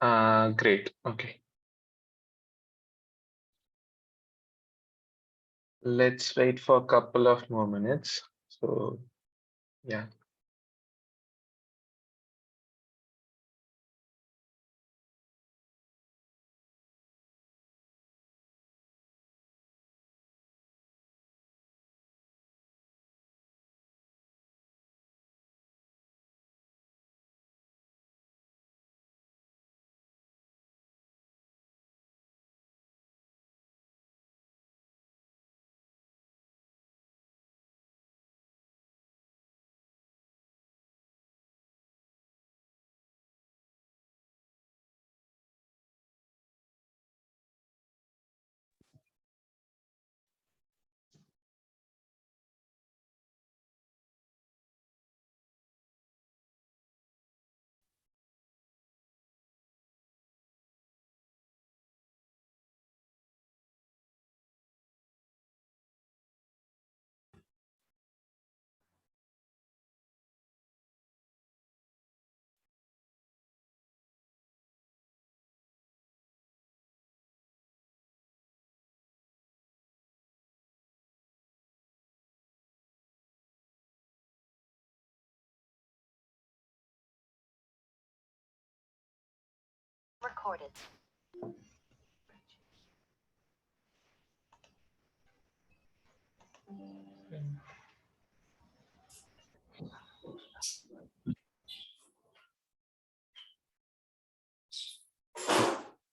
Great. Okay. Let's wait for a couple of more minutes. So, yeah. Recorded.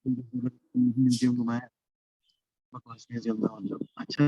Museum घुमाया बकवास museum था मतलब अच्छा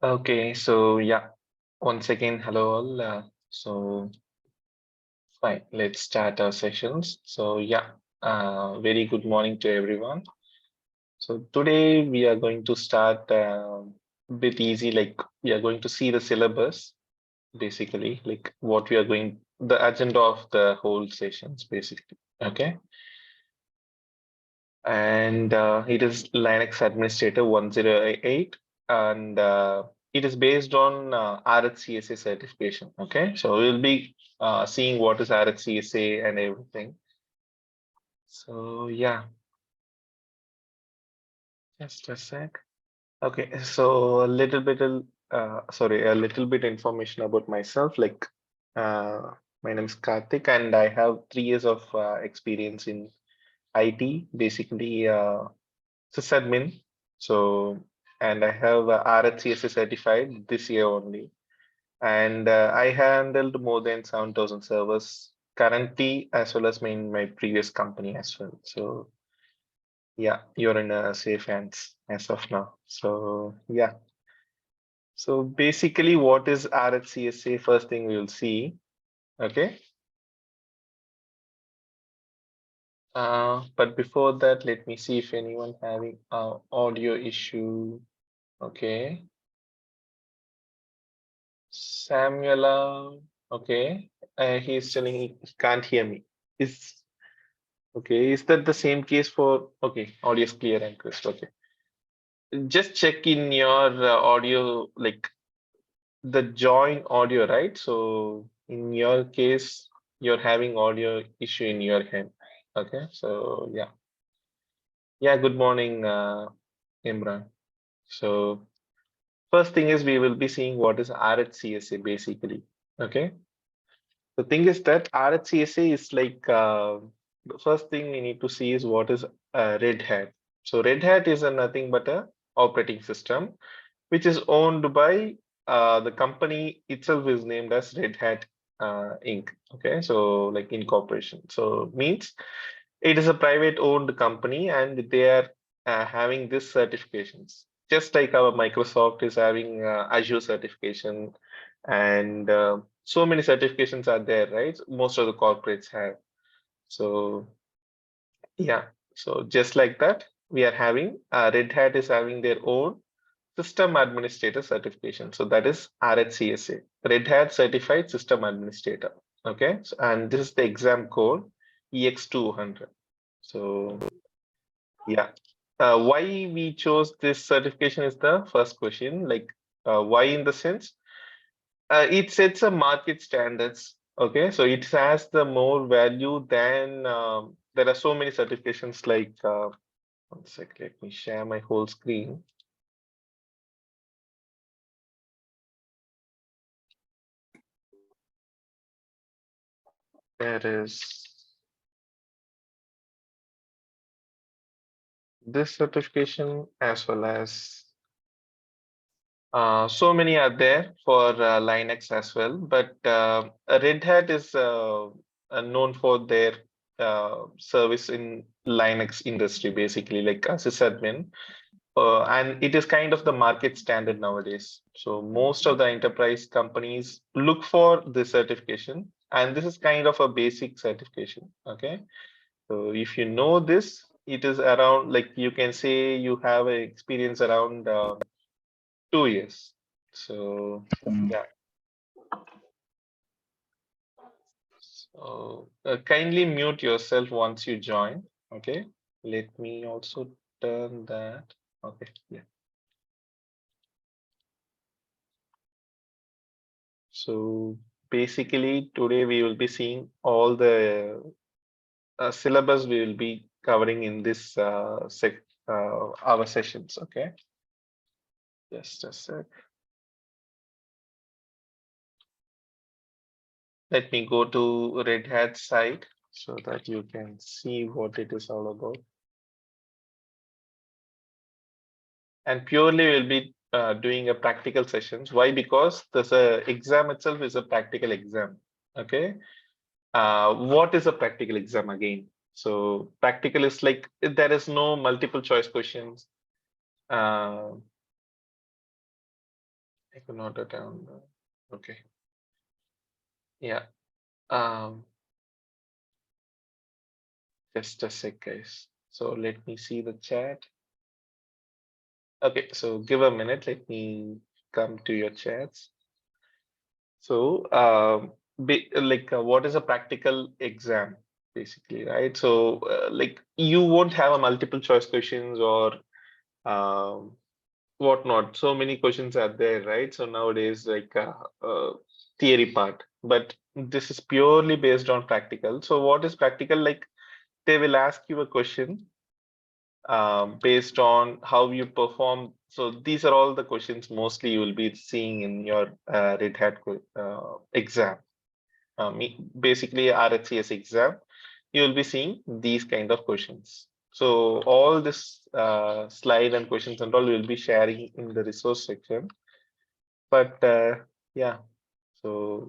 Okay. So, yeah. Once again, hello all. Fine. Let's start our sessions. So, yeah. Very good morning to everyone. So today we are going to start a bit easy. Like we are going to see the syllabus basically, like what we are going, the agenda of the whole sessions basically. Okay. And it is Linux Administrator 108, and it is based on RHCSA certification. Okay, so we'll be seeing what is RHCSA and everything. So yeah, just a sec. Okay, so a little bit information about myself. Like, my name is Karthik, and I have 3 years of experience in IT, basically sysadmin. So, and I have RHCSA certified this year only, and I handled more than 7,000 servers currently, as well as my previous company as well. So, yeah, you're in a safe hands as of now. So, yeah. So basically, what is RHCSA? First thing we will see. Okay. But before that, let me see if anyone having audio issue. Okay. Samuela. Okay. He's telling he can't hear me. Is okay. Is that the same case for? Okay. Audio is clear and crisp. Okay. Just check in your audio, like the join audio, right? So in your case, you're having audio issue in your head. Okay, so yeah. Yeah, good morning, Imran. So first thing is we will be seeing what is RHCSA basically. Okay. The thing is that RHCSA is like the first thing we need to see is what is Red Hat. So Red Hat is a nothing but a operating system which is owned by the company itself is named as Red Hat Inc. Okay, so like incorporation. So means it is a private owned company and they are having this certifications. just like our Microsoft is having Azure certification, and so many certifications are there, right? Most of the corporates have. So yeah, so just like that, we are having Red Hat is having their own system administrator certification. So that is RHCSA, Red Hat Certified System Administrator. Okay, so, and this is the exam code EX200. So yeah, why we chose this certification is the first question. Like why in the sense it sets a market standards. Okay, so it has the more value than there are so many certifications like one sec, let me share my whole screen. There is this certification as well as so many are there for Linux as well, but Red Hat is known for their service in Linux industry, basically like as a sysadmin. And it is kind of the market standard nowadays. So most of the enterprise companies look for this certification, and this is kind of a basic certification. Okay, so if you know this, it is around like you can say you have an experience around 2 years. So yeah. So kindly mute yourself once you join. Okay. Let me also turn that. Okay. Yeah. So basically today we will be seeing all the syllabus we will be covering in this our sessions. Okay. Just a sec. Let me go to Red Hat site so that you can see what it is all about. And purely we'll be doing a practical sessions. Why? Because this exam itself is a practical exam. Okay. What is a practical exam again? So practical is like there is no multiple choice questions. I could note it down. Okay. Yeah. Um, just a sec, guys. So let me see the chat. Okay, so give a minute. Let me come to your chats. So, what is a practical exam, basically, right? So, like, you won't have a multiple choice questions or um, whatnot. So many questions are there, right? So nowadays, like theory part, but this is purely based on practical. So, what is practical? Like, they will ask you a question based on how you perform. So these are all the questions mostly you will be seeing in your Red Hat exam. Basically RHCS exam, you will be seeing these kind of questions. So all this slide and questions and all will be sharing in the resource section. But yeah, so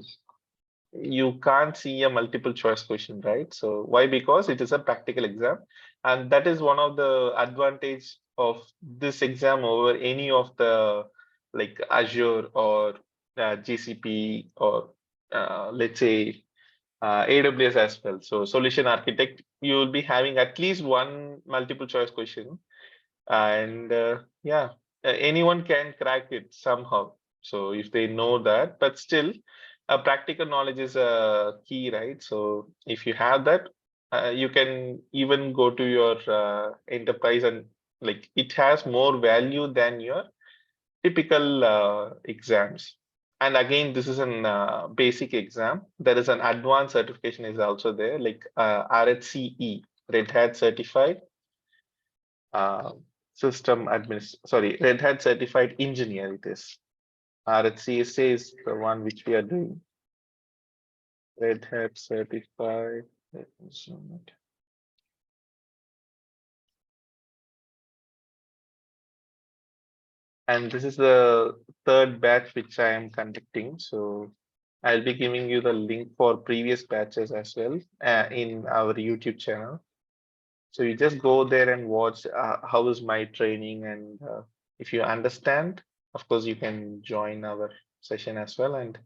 you can't see a multiple choice question, right? So why? Because it is a practical exam, and that is one of the advantage of this exam over any of the like Azure or GCP or let's say AWS as well. So solution architect, you will be having at least one multiple choice question, and yeah, anyone can crack it somehow. So if they know that, but still practical knowledge is a key, right? So if you have that, you can even go to your enterprise, and like it has more value than your typical exams. And again, this is an basic exam. There is an advanced certification is also there, like RHCE, Red Hat Certified uh, Red Hat Certified Engineer it is. RHCSA is the one which we are doing. Red Hat Certified. Let me zoom it. And this is the third batch which I am conducting. So I'll be giving you the link for previous batches as well in our YouTube channel. So you just go there and watch how is my training and If you understand, of course, you can join our session as well. And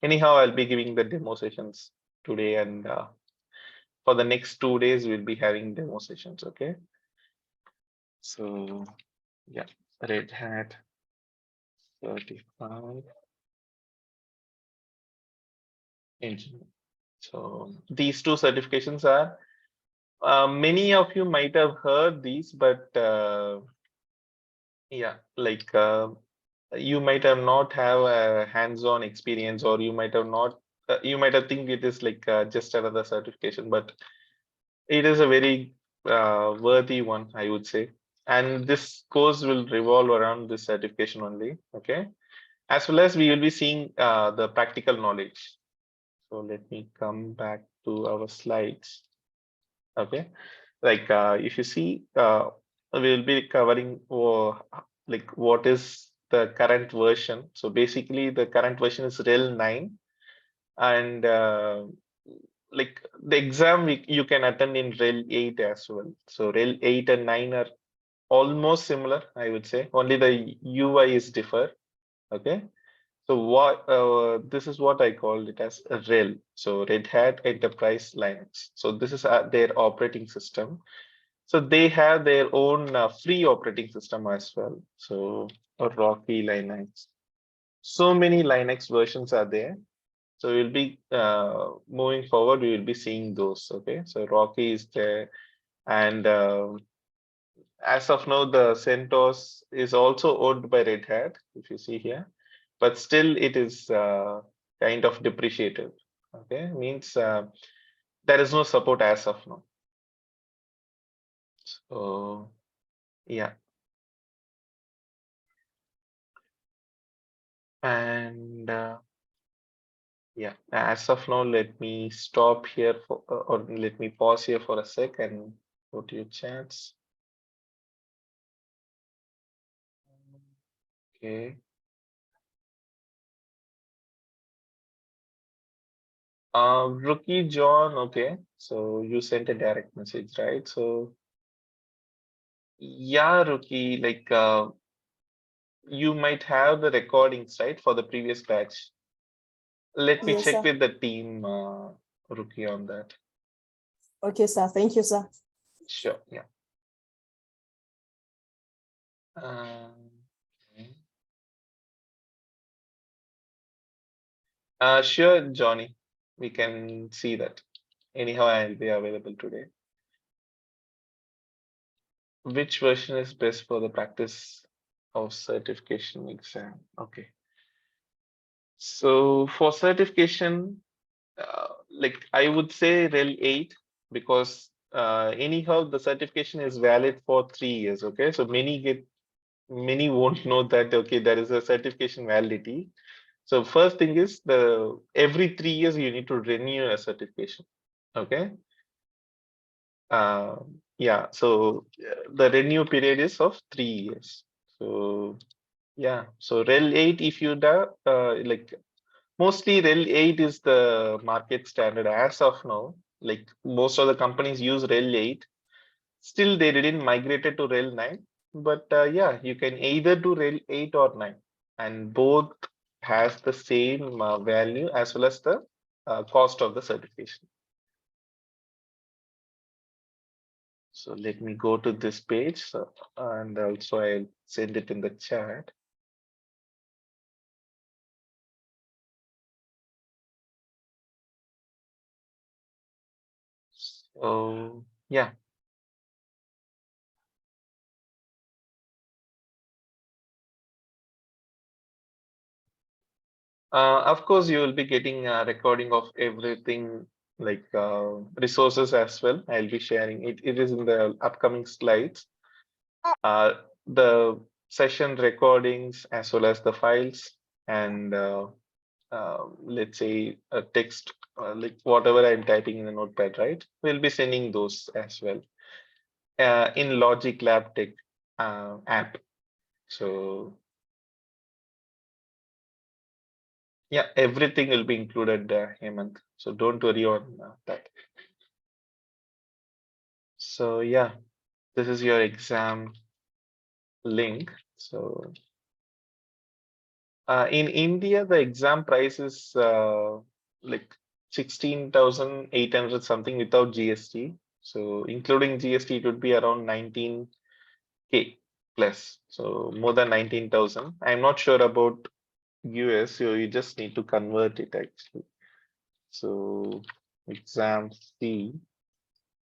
anyhow, I'll be giving the demo sessions today, and for the next 2 days, we'll be having demo sessions. Okay. So yeah, Red Hat certified engineer. So these two certifications are, many of you might have heard these, but yeah, like you might have not have a hands-on experience, or you might have not, you might have think it is like just another certification, but it is a very worthy one, I would say. And this course will revolve around this certification only. Okay. As well as we will be seeing the practical knowledge. So let me come back to our slides. Okay, like if you see, we'll be covering like what is the current version. So basically, the current version is RHEL 9, and like the exam you can attend in RHEL 8 as well. So RHEL 8 and 9 are almost similar, I would say. Only the UI is differ. Okay. So what this is what I called it as a RHEL. So Red Hat Enterprise Linux. So this is their operating system. So they have their own free operating system as well. So Rocky Linux. So many Linux versions are there. So we'll be moving forward. We will be seeing those. Okay. So Rocky is there, and as of now, the CentOS is also owned by Red Hat. If you see here, but still it is kind of depreciated. Okay, means there is no support as of now. So yeah, and yeah, as of now, let me stop here for, or let me pause here for a sec and go to your chats. Okay. Rookie John, okay. So you sent a direct message, right? So yeah, Rookie, like you might have the recordings, right, for the previous batch. Let me Yes, check sir. with the team, Rookie, on that. Okay, sir. Thank you, sir. Sure, yeah. Okay. Sure, Johnny. We can see that. Anyhow, I'll be available today. Which version is best for the practice of certification exam? Okay. So for certification, like I would say RHEL 8, because anyhow the certification is valid for 3 years. Okay, so many won't know that. Okay, there is a certification validity. So first thing is the every 3 years you need to renew a certification. Okay. Yeah. So the renew period is of 3 years. So yeah. So RHEL 8, if you do like mostly RHEL 8 is the market standard as of now. Like most of the companies use RHEL 8. Still, they didn't migrate it to RHEL 9. But yeah, you can either do RHEL 8 or 9, and both has the same value as well as the cost of the certification. So let me go to this page, and also I'll send it in the chat. So yeah. Of course, you will be getting a recording of everything, like resources as well. I'll be sharing it. It is in the upcoming slides. The session recordings as well as the files, and let's say a text, like whatever I'm typing in the notepad, right? We'll be sending those as well in Logic Lab Tech app. So yeah, everything will be included, Hemant. So don't worry on that. So yeah, this is your exam link. So in India, the exam price is like 16,800 something without GST. So including GST, it would be around 19K plus. So more than 19,000. I'm not sure about US, so you just need to convert it actually. So exam fee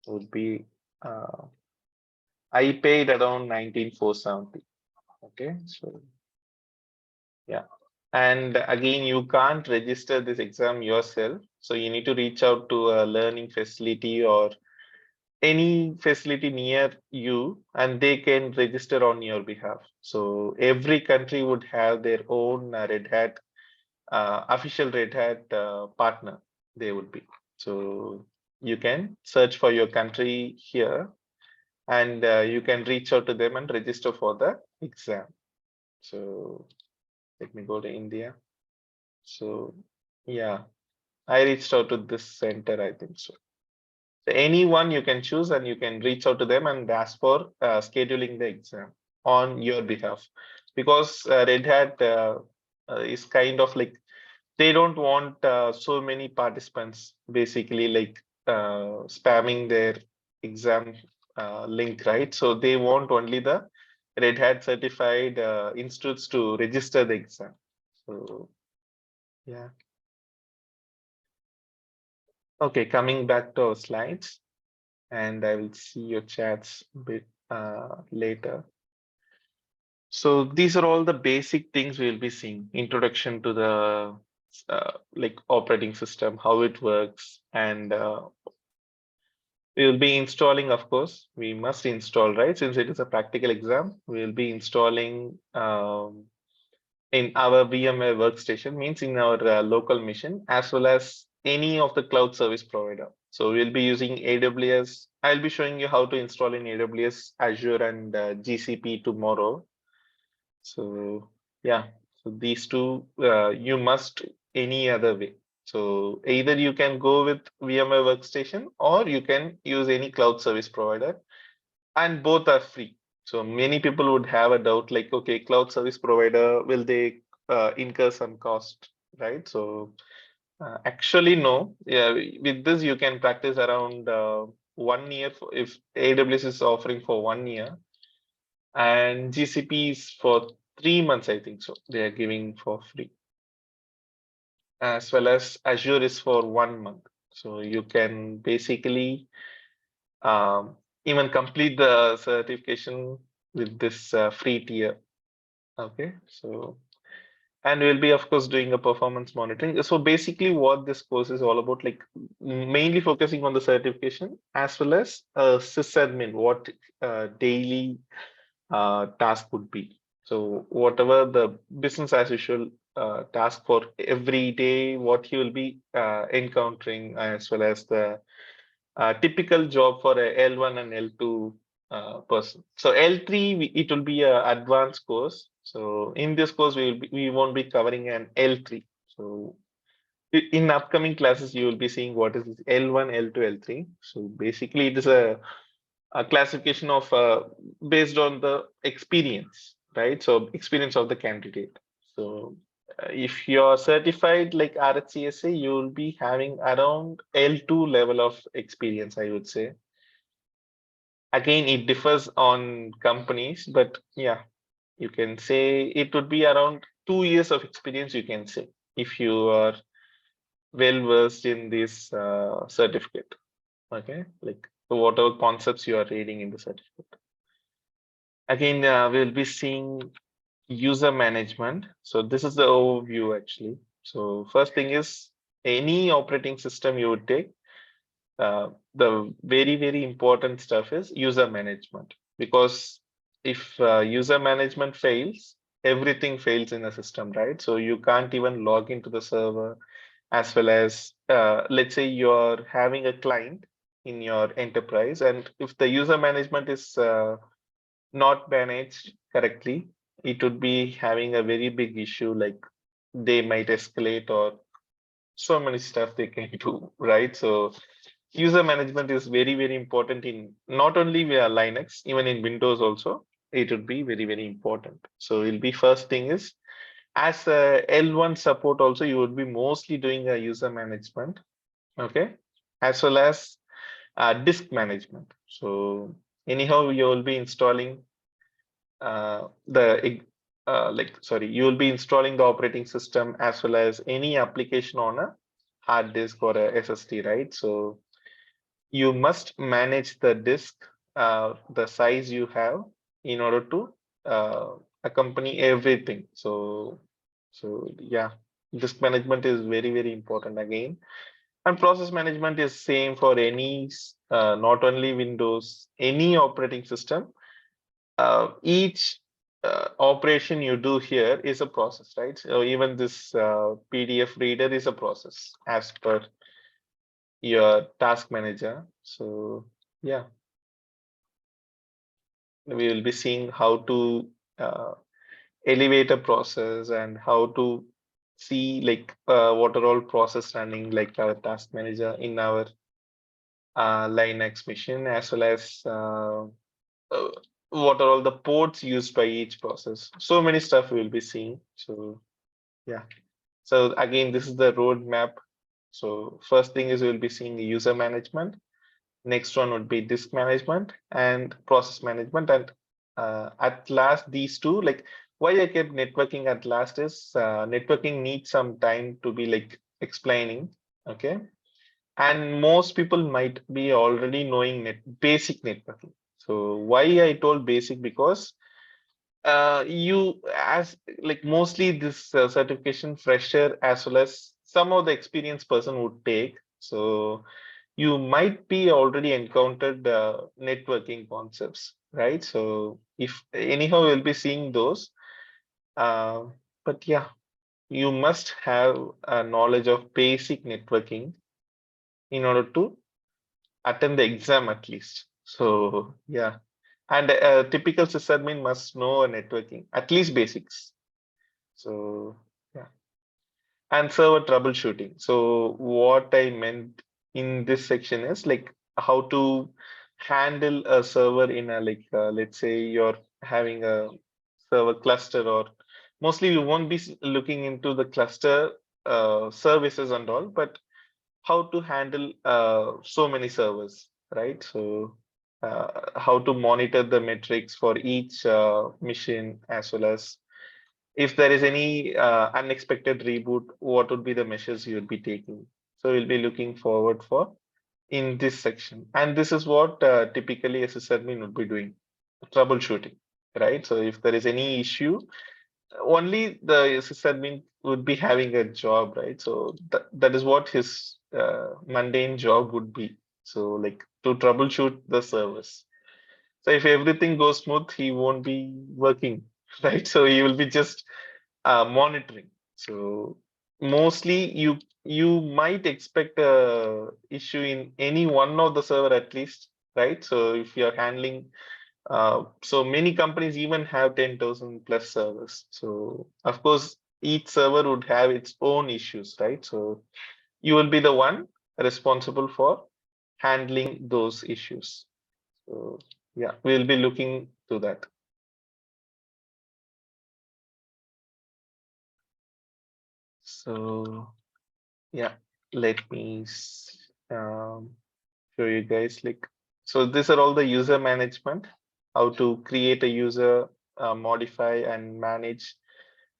would be I paid around 19,470. Okay, so yeah. And again, you can't register this exam yourself. So you need to reach out to a learning facility or any facility near you, and they can register on your behalf. So every country would have their own Red Hat, official Red Hat partner, they would be. So you can search for your country here, and you can reach out to them and register for the exam. So let me go to India. So yeah, I reached out to this center, I think so. So anyone you can choose and you can reach out to them and ask for scheduling the exam on your behalf. Because Red Hat is kind of like, they don't want so many participants basically like spamming their exam link, right? So they want only the Red Hat certified institutes to register the exam. So yeah. Okay, coming back to our slides, and I will see your chats a bit later. So these are all the basic things we'll be seeing. Introduction to the like operating system, how it works, and we will be installing, of course, we must install, right? Since it is a practical exam, we will be installing in our VMA workstation, means in our local machine, as well as any of the cloud service provider. So we'll be using AWS. I'll be showing you how to install in AWS, Azure, and GCP tomorrow. So yeah, so these two you must any other way. So either you can go with VMware Workstation or you can use any cloud service provider, and both are free. So many people would have a doubt like, okay, cloud service provider, will they incur some cost, right? So actually, no. Yeah, with this you can practice around 1 year if AWS is offering for 1 year, and GCP is for 3 months, I think so. They are giving for free, as well as Azure is for 1 month. So you can basically even complete the certification with this free tier. Okay, so and we'll be of course doing a performance monitoring. So basically what this course is all about, like mainly focusing on the certification as well as sysadmin, what daily task would be. So whatever the business as usual task for every day, what he will be encountering, as well as the typical job for a L1 and L2 person. So L3, it will be an advanced course. So in this course, we won't be covering an L3. So in upcoming classes, you will be seeing what is this L1, L2, L3. So basically, it is a classification of based on the experience, right? So experience of the candidate. So if you're certified like RHCSA, you will be having around L2 level of experience, I would say. Again, it differs on companies, but yeah, you can say it would be around 2 years of experience, you can say, if you are well versed in this certificate. Okay, like whatever concepts you are reading in the certificate. Again, we'll be seeing user management. So this is the overview actually. So first thing is any operating system you would take, the very important stuff is user management, because if user management fails, everything fails in a system, right? So you can't even log into the server, as well as let's say you're having a client in your enterprise, and if the user management is not managed correctly, it would be having a very big issue, like they might escalate or so many stuff they can do, right? So user management is very important in not only via Linux, even in Windows also. it would be very, very important. So it'll be first thing is, as a L1 support also, you would be mostly doing a user management, okay, as well as disk management. So anyhow, you will be installing you will be installing the operating system as well as any application on a hard disk or a SSD, right? So you must manage the disk, the size you have, in order to accompany everything. So yeah, disk management is very, very important again. And process management is same for any, not only Windows, any operating system. Each operation you do here is a process, right? So even this PDF reader is a process as per your task manager. So yeah, we will be seeing how to elevate a process and how to see like what are all process running like our task manager in our Linux machine, as well as what are all the ports used by each process. So many stuff we will be seeing. So yeah. So again, this is the roadmap. So first thing is we'll be seeing user management. Next one would be disk management and process management. And at last, these two, like why I kept networking at last is networking needs some time to be like explaining. Okay. And most people might be already knowing basic networking. So why I told basic, because you as like mostly this certification fresher as well as some of the experienced person would take. So you might be already encountered networking concepts, right? So if anyhow we'll be seeing those, uh, but yeah, you must have a knowledge of basic networking in order to attend the exam at least. So yeah, and a typical sysadmin must know networking, at least basics. So yeah, and server troubleshooting. So what I meant in this section is like how to handle a server in a like let's say you're having a server cluster, or mostly you won't be looking into the cluster services and all, but how to handle so many servers, right? So how to monitor the metrics for each machine, as well as if there is any unexpected reboot, what would be the measures you would be taking. So we'll be looking forward for in this section. And this is what typically a sysadmin would be doing, troubleshooting, right? So if there is any issue, only the sysadmin would be having a job, right? So that is what his mundane job would be. So like to troubleshoot the servers. So if everything goes smooth, he won't be working, right? So he will be just monitoring. So mostly you might expect a issue in any one of the server at least, right? So if you're handling so many companies even have 10,000 plus servers. So of course, each server would have its own issues, right? So you will be the one responsible for handling those issues. So yeah, we'll be looking to that. So yeah, let me show you guys like, so these are all the user management, how to create a user, modify and manage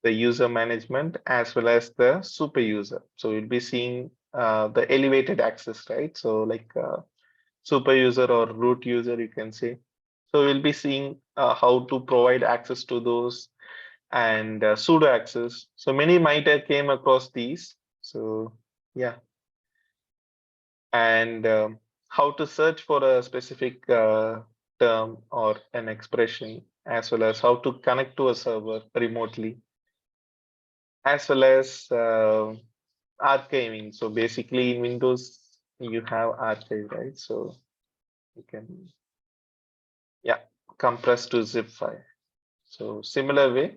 the user management, as well as the super user. So we'll be seeing the elevated access, right? So like super user or root user, you can say. So we'll be seeing how to provide access to those, and sudo access. So many might have came across these. So yeah, and how to search for a specific term or an expression, as well as how to connect to a server remotely, as well as archiving. So basically in Windows, you have archive, right? So you can, yeah, compress to zip file. So similar way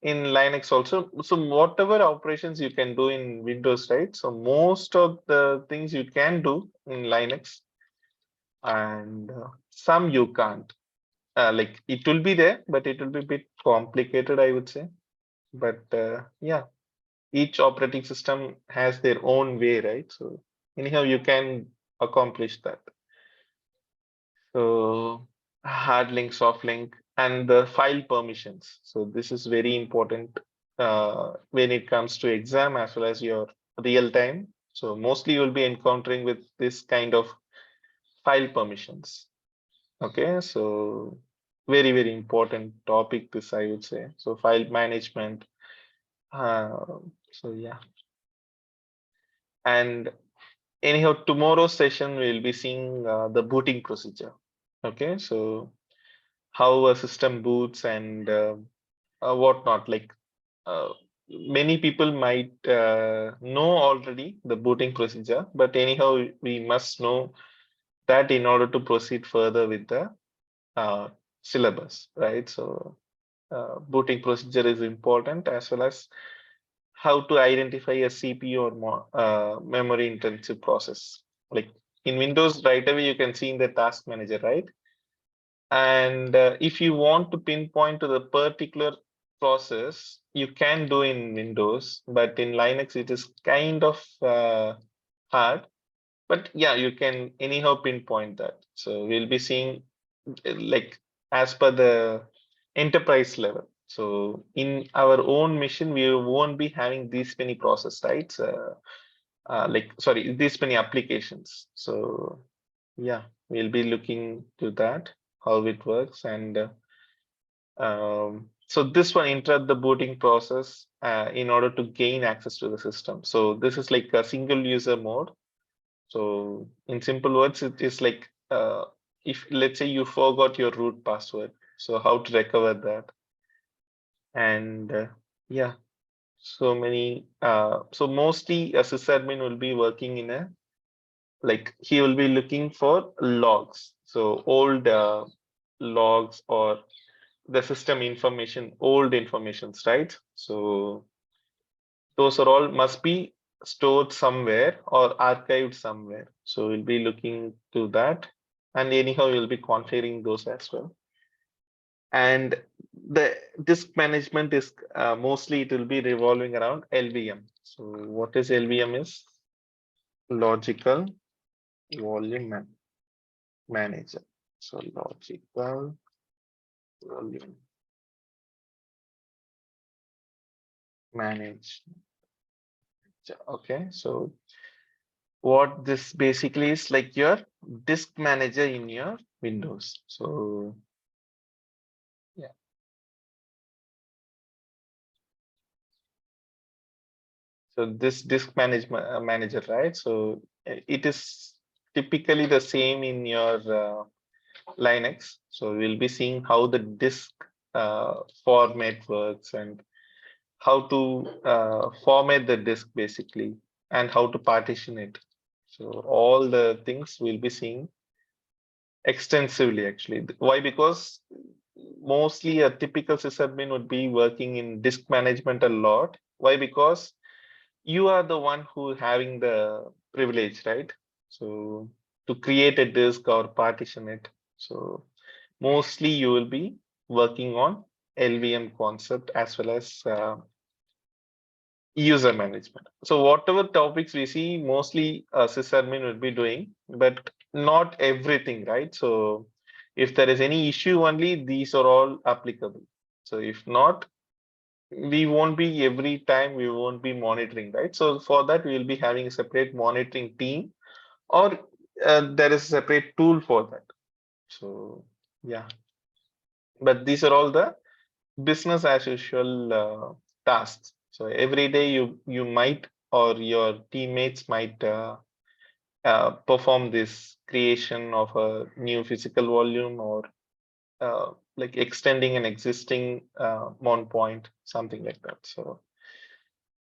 in Linux also. So whatever operations you can do in Windows, right? So most of the things you can do in Linux, and some you can't. like it will be there, but it will be a bit complicated, I would say. But yeah, each operating system has their own way, right? So anyhow, you can accomplish that. So hard link, soft link, and the file permissions. So this is very important when it comes to exam as well as your real time. So mostly you'll be encountering with this kind of file permissions. Okay, so very, very important topic, this I would say. So file management. So yeah. And anyhow, tomorrow's session we'll be seeing the booting procedure. Okay, so how a system boots and whatnot. Like many people might know already the booting procedure, but anyhow, we must know that in order to proceed further with the syllabus, right? So booting procedure is important, as well as how to identify a CPU or more, memory intensive process. Like in Windows, right away you can see in the task manager, right? And if you want to pinpoint to the particular process, you can do in Windows, but in Linux it is kind of hard. But yeah, you can anyhow pinpoint that. So we'll be seeing like as per the enterprise level. So in our own machine, we won't be having these many process, right? Like, sorry, these many applications. So yeah, we'll be looking to that, how it works. And so this one interrupt the booting process in order to gain access to the system. So this is like a single user mode. So in simple words, it is like if let's say you forgot your root password, so how to recover that? And yeah, so many. So mostly a sysadmin will be working in a like he will be looking for logs. So old logs or the system information, old informations, right? So those are all must be stored somewhere or archived somewhere. So we'll be looking to that. And anyhow, we'll be configuring those as well. And the disk management is mostly it will be revolving around LVM. So what is LVM is logical volume manager. So logical volume manage. Okay, so what this basically is like your disk manager in your Windows. So yeah. So this disk management manager, right? So it is typically the same in your Linux. So we'll be seeing how the disk format works and how to format the disk basically and how to partition it. So all the things we'll be seeing extensively actually. Why? Because mostly a typical sysadmin would be working in disk management a lot. Why? Because you are the one who having the privilege, right? So to create a disk or partition it. So mostly you will be working on LVM concept as well as user management. So whatever topics we see, mostly sysadmin will be doing, but not everything, right? So if there is any issue only, these are all applicable. So if not, we won't be every time we won't be monitoring, right? So for that, we will be having a separate monitoring team or there is a separate tool for that. So yeah, but these are all the business as usual tasks. So every day you might or your teammates might perform this creation of a new physical volume or like extending an existing mount point, something like that. So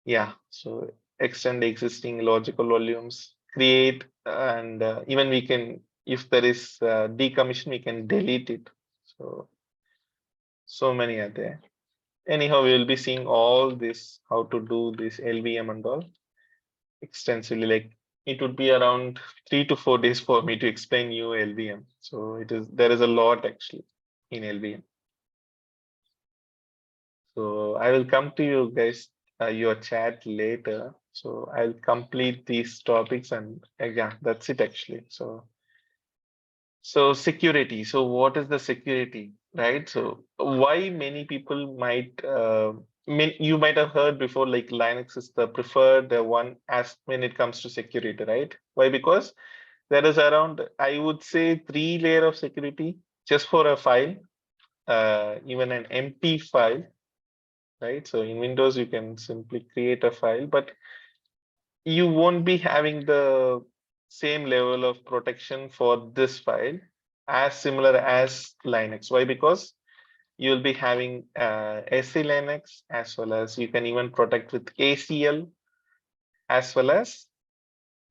yeah, so extend existing logical volumes, create, and even we can, if there is decommission, we can delete it. So many are there. Anyhow, we will be seeing all this, how to do this LVM and all extensively. Like it would be around 3 to 4 days for me to explain you LVM. So it is there is a lot actually in LVM. So I will come to you guys, your chat later. So I'll complete these topics and yeah, that's it actually. So security. So what is the security, right? So why many people might, you might have heard before, like Linux is the preferred one as when it comes to security, right? Why? Because there is around, I would say, 3 layer of security just for a file, even an empty file, right? So in Windows, you can simply create a file, but you won't be having the same level of protection for this file as similar as Linux. Why? Because you'll be having SC Linux, as well as you can even protect with ACL, as well as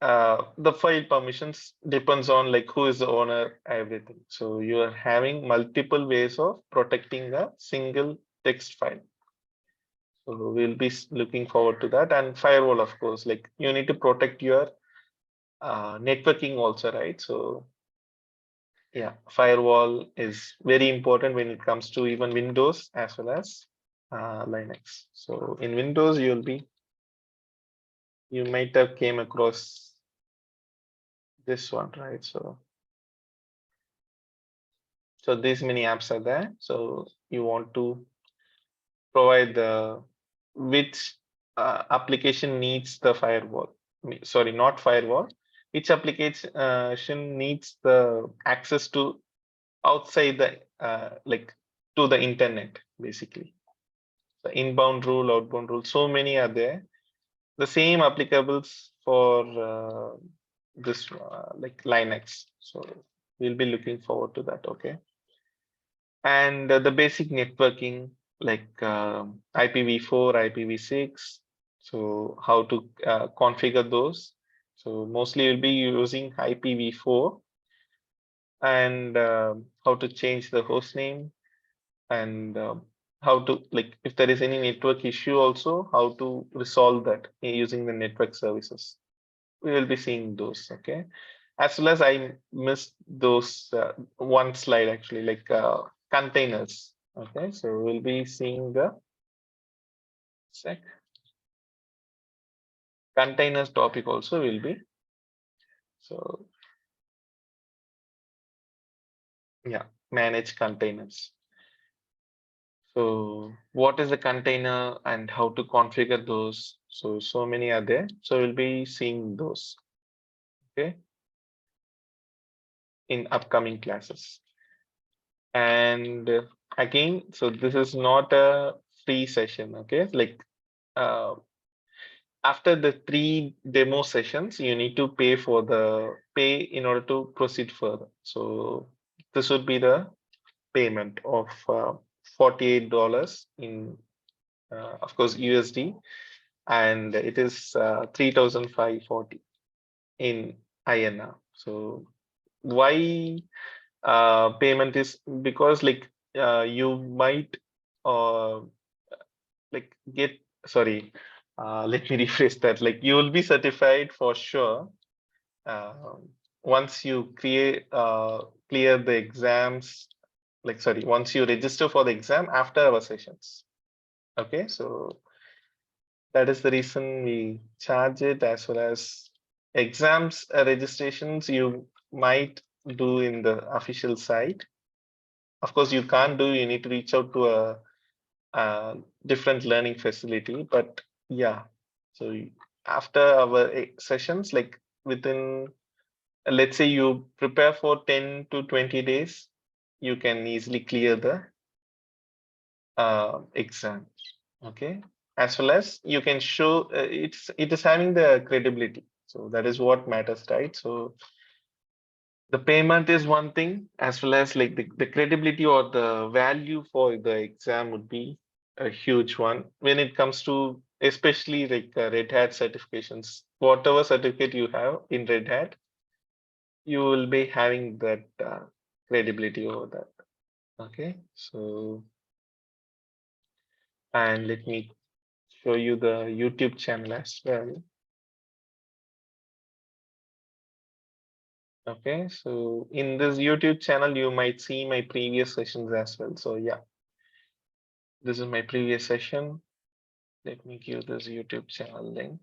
the file permissions depends on like who is the owner, everything. So you are having multiple ways of protecting a single text file. So we'll be looking forward to that. And firewall, of course, like you need to protect your networking also, right? So yeah, firewall is very important when it comes to even Windows as well as Linux. So in Windows, you might have came across this one, right? So these many apps are there. So you want to provide the which application needs the firewall. Sorry, not firewall. Which application needs the access to outside the like to the internet, basically. The inbound rule, outbound rule, so many are there. The same applicables for this like Linux. So we'll be looking forward to that. Okay. And the basic networking like IPv4, IPv6. So how to configure those. So mostly you'll be using IPv4, and how to change the host name, and how to, like, if there is any network issue also, how to resolve that using the network services. We will be seeing those. Okay. As well as I missed those one slide actually, like containers. Okay, so we'll be seeing the containers topic also will be. So yeah, manage containers. So what is a container and how to configure those? So many are there. So we'll be seeing those. Okay, in upcoming classes. And again, so this is not a free session. Okay, like after the 3 demo sessions, you need to pay in order to proceed further. So this would be the payment of $48 in, of course, USD, and it is 3,540 in INR. So why payment is because like you might uh, like get, sorry, let me rephrase that, like you will be certified for sure once you clear the exams, like, sorry, once you register for the exam after our sessions. Okay, so that is the reason we charge it, as well as exams registrations you might do in the official site. Of course, you can't do, you need to reach out to a different learning facility, but yeah, so after our sessions, like within, let's say you prepare for 10 to 20 days, you can easily clear the exam. Okay, as well as you can show it is having the credibility, so that is what matters, right? So the payment is one thing, as well as like the credibility or the value for the exam would be a huge one when it comes to, especially like Red Hat certifications. Whatever certificate you have in Red Hat, you will be having that credibility over that. Okay, so, and let me show you the YouTube channel as well. Okay, so in this YouTube channel, you might see my previous sessions as well. So yeah, this is my previous session. Let me give this YouTube channel link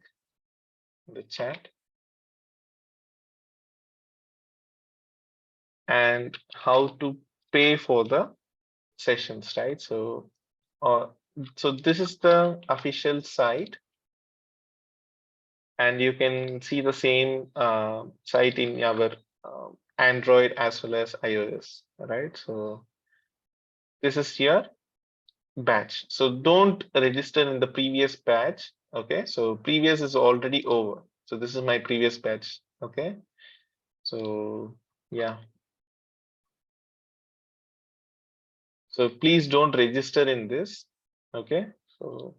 in the chat. And how to pay for the sessions, right? So, so this is the official site, and you can see the same site in our Android as well as iOS, right? So this is your batch. So don't register in the previous batch. Okay, so previous is already over. So this is my previous batch. Okay, so yeah. So please don't register in this. Okay, so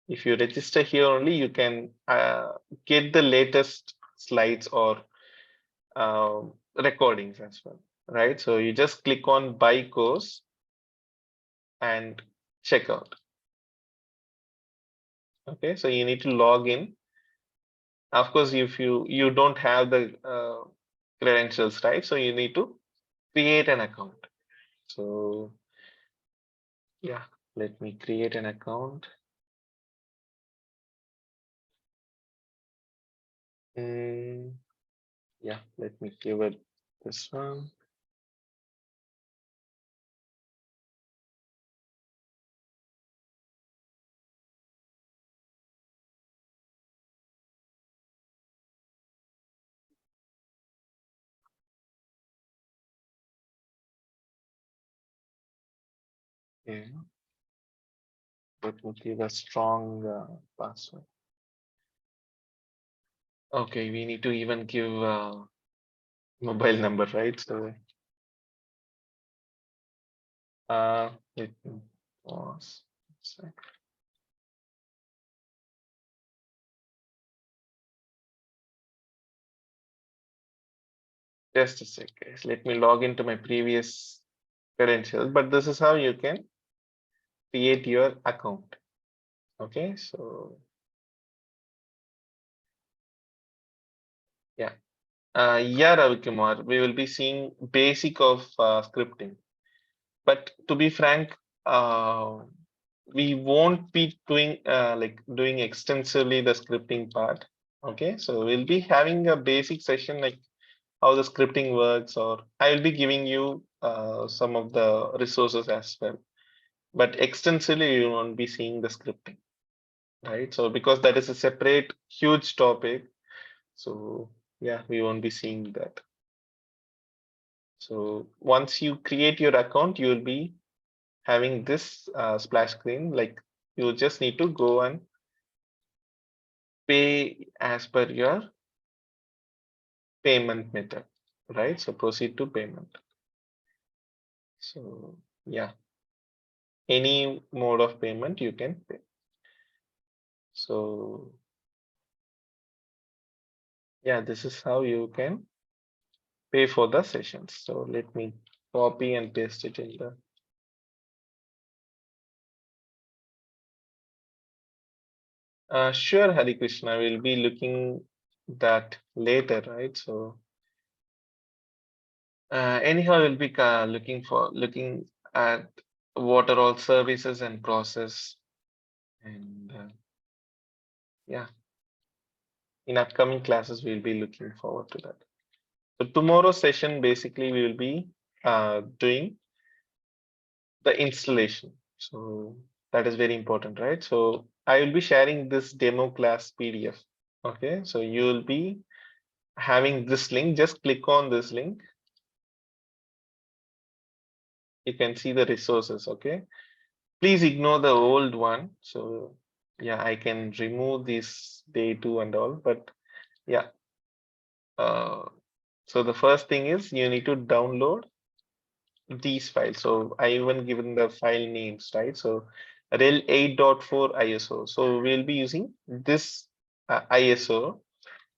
if you register here only, you can get the latest slides or recordings as well, right? So you just click on buy course and check out. Okay, so you need to log in. Of course, if you don't have the credentials, right? So you need to create an account. So yeah, let me create an account. Yeah, let me give it this one. Yeah, let me give a strong password. Okay, we need to even give mobile number, right? So let me pause a sec. Just a sec, guys. Let me log into my previous credentials, but this is how you can create your account. Okay, so yeah. Yeah, Ravi Kumar, we will be seeing basic of scripting. But to be frank, we won't be doing like doing extensively the scripting part. Okay, so we'll be having a basic session like how the scripting works, or I will be giving you some of the resources as well. But extensively, you won't be seeing the scripting, right? So because that is a separate huge topic, so yeah, we won't be seeing that. So once you create your account, you will be having this splash screen. Like you just need to go and pay as per your payment method, right? So proceed to payment. So yeah, any mode of payment you can pay. So yeah, this is how you can pay for the sessions. So let me copy and paste it in the sure, Hari Krishna, will be looking that later, right? So anyhow, we'll be looking at what are all services and process, and yeah, in upcoming classes we'll be looking forward to that. So tomorrow's session basically we will be doing the installation. So that is very important, right? So I will be sharing this demo class PDF. Okay, so you will be having this link. Just click on this link. You can see the resources. Okay, please ignore the old one. So yeah, I can remove this day 2 and all, but yeah. So the first thing is you need to download these files. So I even given the file names, right? So rel 8.4 ISO. So we'll be using this ISO.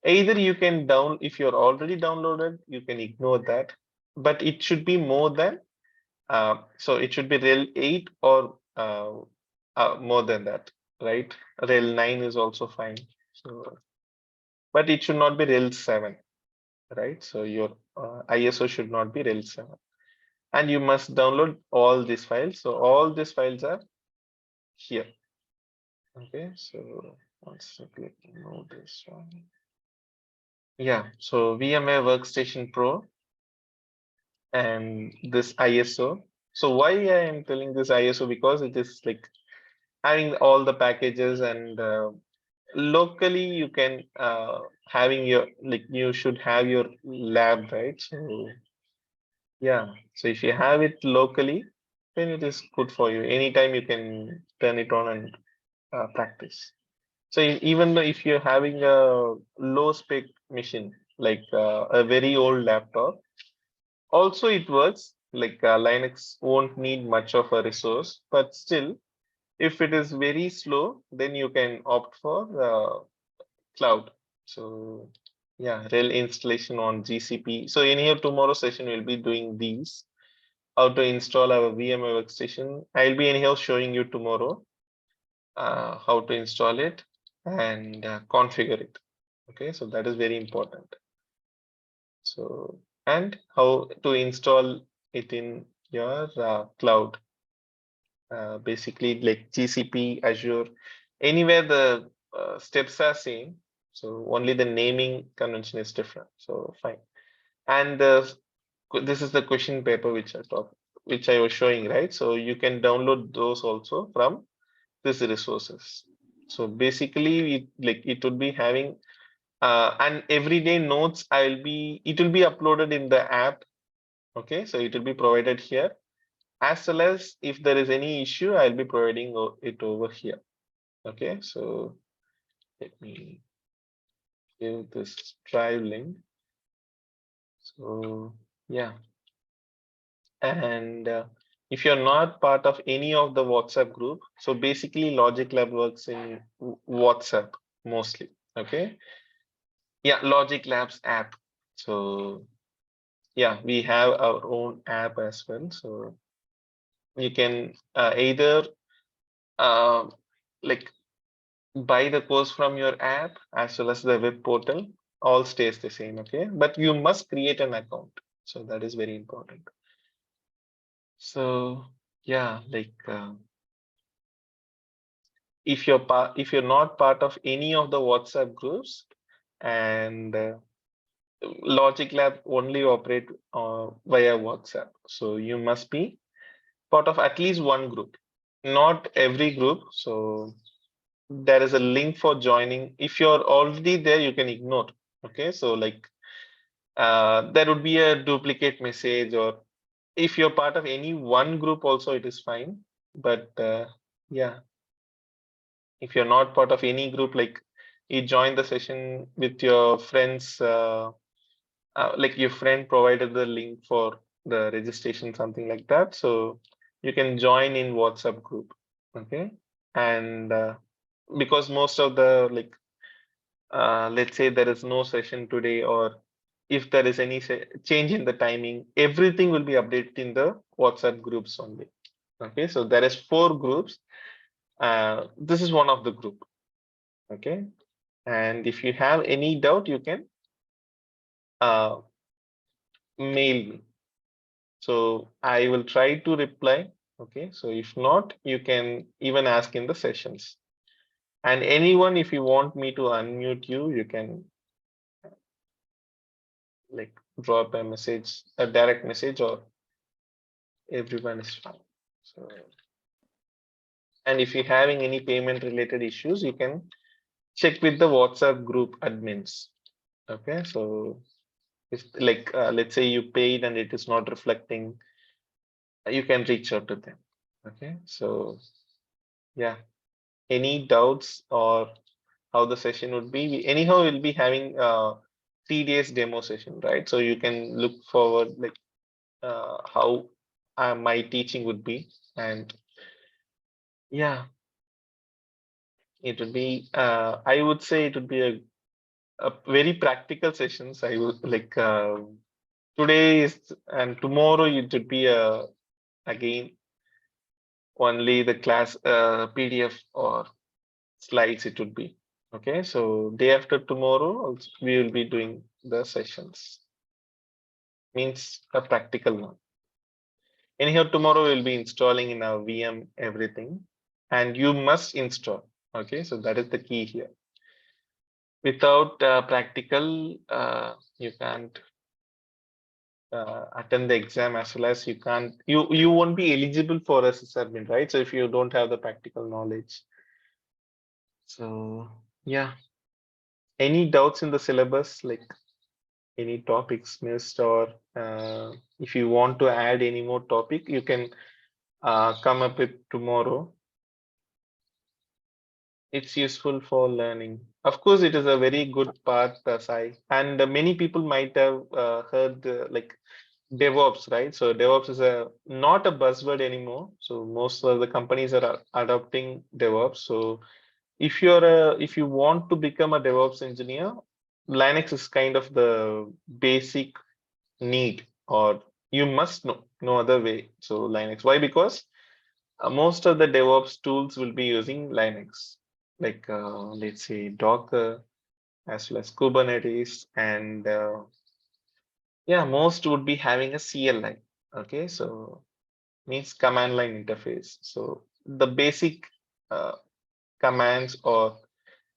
Either you can if you're already downloaded, you can ignore that, but it should be more than so it should be rel 8 or more than that, right? Rel 9 is also fine. So but it should not be rel 7. right? So your ISO should not be rel 7. And you must download all these files. So all these files are here. Okay, so once I click move this one. Yeah, so VMA Workstation Pro and this ISO. So why I am telling this ISO, because it is like having all the packages, and locally you can having your, like, you should have your lab, right? So yeah, so if you have it locally, then it is good for you. Anytime you can turn it on and practice. So even though if you're having a low spec machine, like a very old laptop, also it works. Like Linux won't need much of a resource, but still, if it is very slow, then you can opt for cloud. So yeah, rel installation on GCP. So anyhow, tomorrow session we'll be doing these. How to install our VMware workstation. I'll be anyhow showing you tomorrow how to install it and configure it. Okay, so that is very important. So, and how to install it in your cloud. Basically like GCP, Azure, anywhere the steps are same. So only the naming convention is different. So fine. And this is the question paper which I was showing, right? So you can download those also from these resources. So basically, it would be having and everyday notes. It will be uploaded in the app. Okay, so it will be provided here, as well as if there is any issue, I'll be providing it over here. Okay, so let me give this drive link. So yeah, and if you're not part of any of the WhatsApp group, so basically Logic Lab works in WhatsApp mostly. Okay, yeah, Logic Labs app. So yeah, we have our own app as well. So you can either uh, like buy the course from your app as well as the web portal. All stays the same. Okay, but you must create an account. So that is very important. So yeah, like if you're not part of any of the WhatsApp groups, and Logic Lab only operate via WhatsApp, so you must be part of at least one group, not every group. So there is a link for joining. If you're already there, you can ignore. Okay, so like there would be a duplicate message, or if you're part of any one group also, it is fine. But yeah, if you're not part of any group, like you join the session with your friends, like your friend provided the link for the registration, something like that. So you can join in WhatsApp group. Okay, and because most of the, like let's say there is no session today, or if there is any change in the timing, everything will be updated in the WhatsApp groups only. Okay, so there is 4 groups. This is one of the group. Okay, and if you have any doubt, you can uh, mail me. So I will try to reply. Okay, so if not, you can even ask in the sessions. And anyone, if you want me to unmute you, you can like drop a message, a direct message, or everyone is fine. So, and if you're having any payment related issues, you can check with the WhatsApp group admins. Okay, so if like let's say you paid and it is not reflecting, you can reach out to them. Okay, so yeah, any doubts or how the session would be? Anyhow, we'll be having 3 days demo session, right? So you can look forward like how my teaching would be, and yeah, it would be I would say it would be a very practical sessions. I would like today is, and tomorrow it would be again only the class PDF or slides it would be. Okay, so day after tomorrow, also we will be doing the sessions. Means a practical one. Anyhow, tomorrow we'll be installing in our VM everything, and you must install. Okay, so that is the key here. Without practical, you can't attend the exam, as well as you won't be eligible for a sysadmin, right? So if you don't have the practical knowledge. So yeah, any doubts in the syllabus, like any topics missed, or if you want to add any more topic, you can come up with tomorrow. It's useful for learning. Of course, it is a very good part, Sai, and many people might have heard like DevOps, right? So DevOps is a not a buzzword anymore. So most of the companies are adopting DevOps. So if you want to become a DevOps engineer, Linux is kind of the basic need, or you must know, no other way. So Linux. Why? Because most of the DevOps tools will be using Linux, like let's say Docker as well as Kubernetes, and yeah, most would be having a CLI. Okay, so means command line interface. So the basic uh, commands, or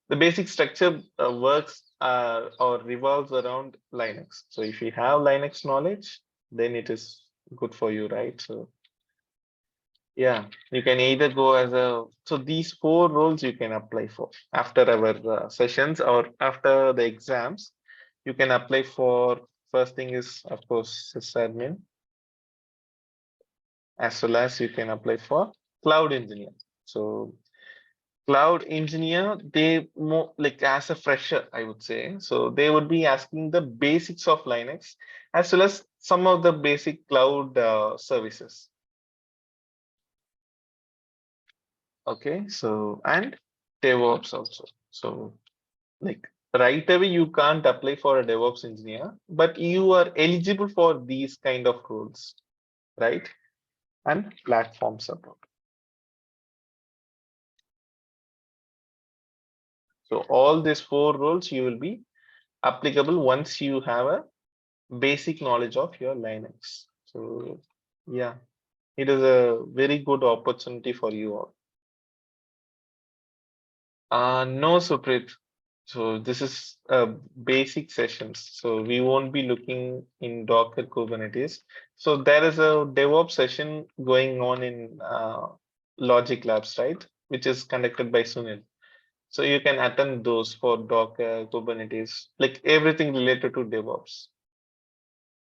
the basic structure works or revolves around Linux. So if you have Linux knowledge, then it is good for you, right? So yeah, you can either go as a, so these four roles you can apply for after our sessions or after the exams. You can apply for, first thing is of course sysadmin, as well as you can apply for cloud engineer. So cloud engineer, they more like as a fresher, I would say. So they would be asking the basics of Linux as well as some of the basic cloud services. Okay, so and DevOps also. So like right away you can't apply for a DevOps engineer, but you are eligible for these kind of roles, right? And platform support. So all these four roles you will be applicable once you have a basic knowledge of your Linux. So yeah, it is a very good opportunity for you all. No, Suprit. So this is basic sessions. So we won't be looking in Docker Kubernetes. So there is a DevOps session going on in Logic Labs, right? Which is conducted by Sunil. So you can attend those for Docker, Kubernetes, like everything related to DevOps.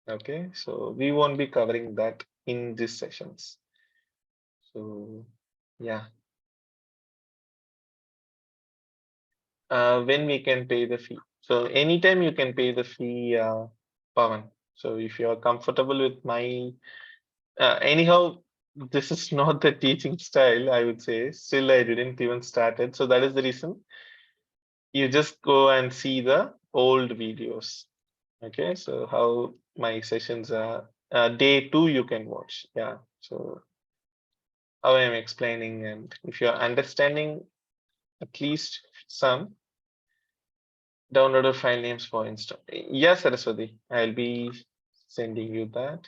Okay, so we won't be covering that in these sessions. So yeah, when we can pay the fee. So anytime you can pay the fee, Pavan. So if you are comfortable with my, anyhow, this is not the teaching style, I would say. Still, I didn't even started. So that is the reason. You just go and see the old videos. Okay, so how my sessions are. Day 2 you can watch. Yeah, so how I'm explaining, and if you're understanding at least some, downloaded file names for install. Yes, Saraswati, I'll be sending you that.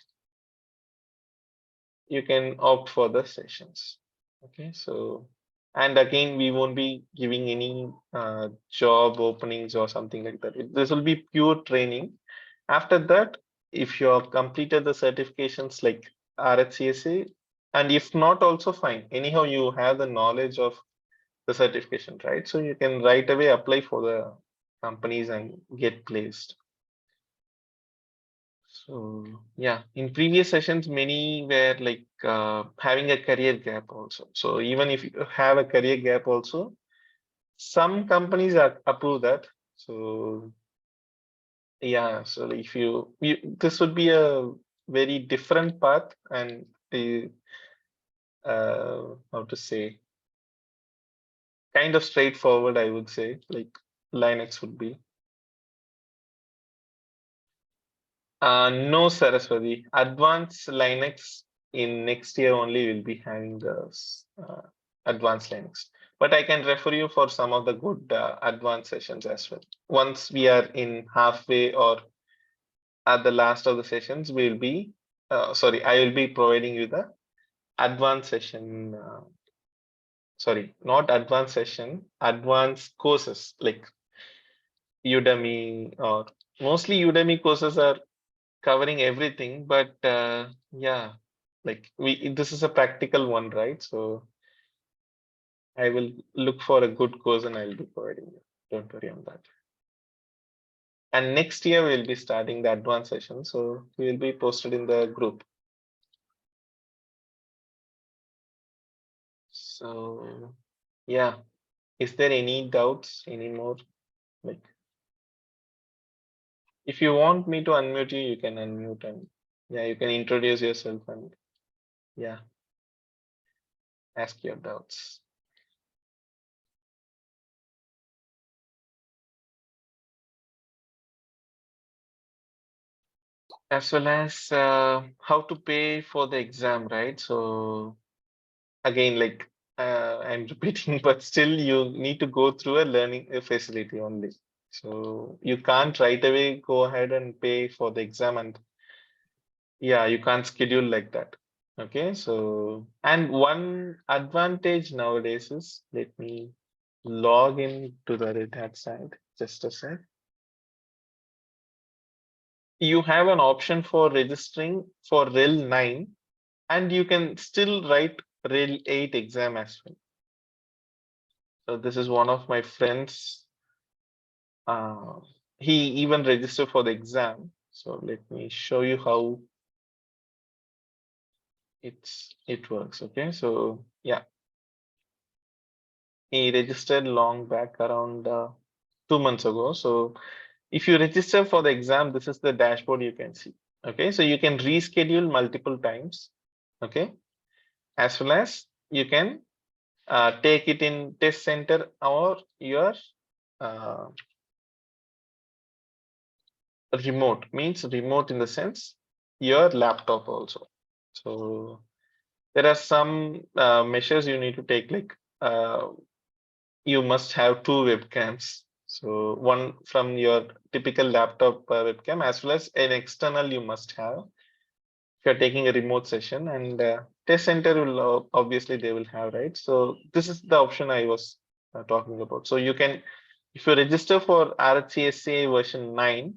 You can opt for the sessions. Okay, so and again, we won't be giving any job openings or something like that. This will be pure training. After that, if you have completed the certifications like RHCSA, and if not, also fine. Anyhow, you have the knowledge of the certification, right? So you can right away apply for the companies and get placed. So yeah, in previous sessions, many were like having a career gap also. So even if you have a career gap also, some companies are approve that. So yeah, so if this would be a very different path, and the how to say, kind of straightforward, I would say, like Linux would be. No, Saraswati. Advanced Linux in next year only will be having the advanced Linux. But I can refer you for some of the good advanced sessions as well. Once we are in halfway or at the last of the sessions, we'll be, sorry, I will be providing you the advanced session. Sorry, not advanced session, advanced courses like Udemy, or mostly Udemy courses are covering everything, but yeah, like this is a practical one, right? So I will look for a good course and I'll be providing you. Don't worry on that. And next year we'll be starting the advanced session, so we will be posted in the group. So yeah, is there any doubts anymore? Like, if you want me to unmute you, you can unmute, and yeah, you can introduce yourself and yeah, ask your doubts. As well as how to pay for the exam, right? So again, like I'm repeating, but still you need to go through a learning facility only. So you can't right away go ahead and pay for the exam, and yeah, you can't schedule like that. Okay, so and one advantage nowadays is, let me log in to the Red Hat side just a sec. You have an option for registering for REL 9, and you can still write REL 8 exam as well. So this is one of my friends. He even registered for the exam. So let me show you how it works. Okay, so yeah, he registered long back around 2 months ago. So if you register for the exam, this is the dashboard you can see. Okay, so you can reschedule multiple times. Okay, as well as you can take it in test center or your remote, means remote in the sense your laptop also. So there are some measures you need to take, like you must have two webcams. So one from your typical laptop webcam, as well as an external you must have if you're taking a remote session, and test center will obviously they will have, right? So this is the option I was talking about. So you can, if you register for RCSA version 9,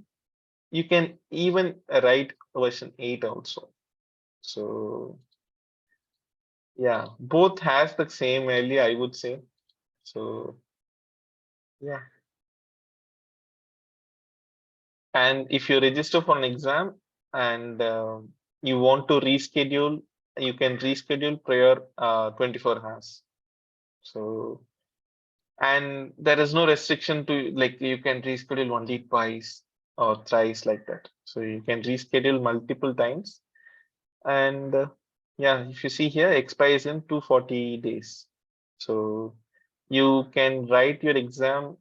you can even write version 8 also. So yeah, both has the same value, I would say. So yeah, and if you register for an exam and you want to reschedule, you can reschedule prior 24 hours. So and there is no restriction to, like, you can reschedule only twice or thrice like that. So you can reschedule multiple times. And yeah, if you see here, expires in 240 days. So you can write your exam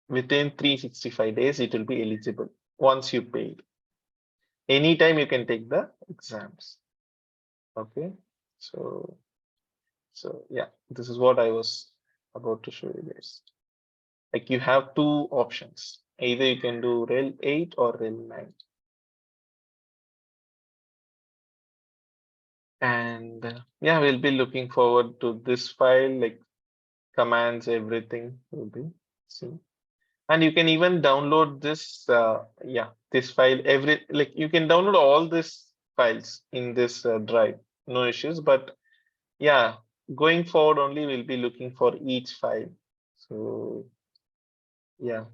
within 365 days, it will be eligible once you paid. Anytime you can take the exams. Okay, so yeah, this is what I was about to show you guys. Like, you have two options. Either you can do REL 8 or REL 9. And yeah, we'll be looking forward to this file, like commands, everything will be seen. And you can even download this, yeah, this file, like you can download all these files in this drive, no issues. But yeah, going forward only we'll be looking for each file. So yeah.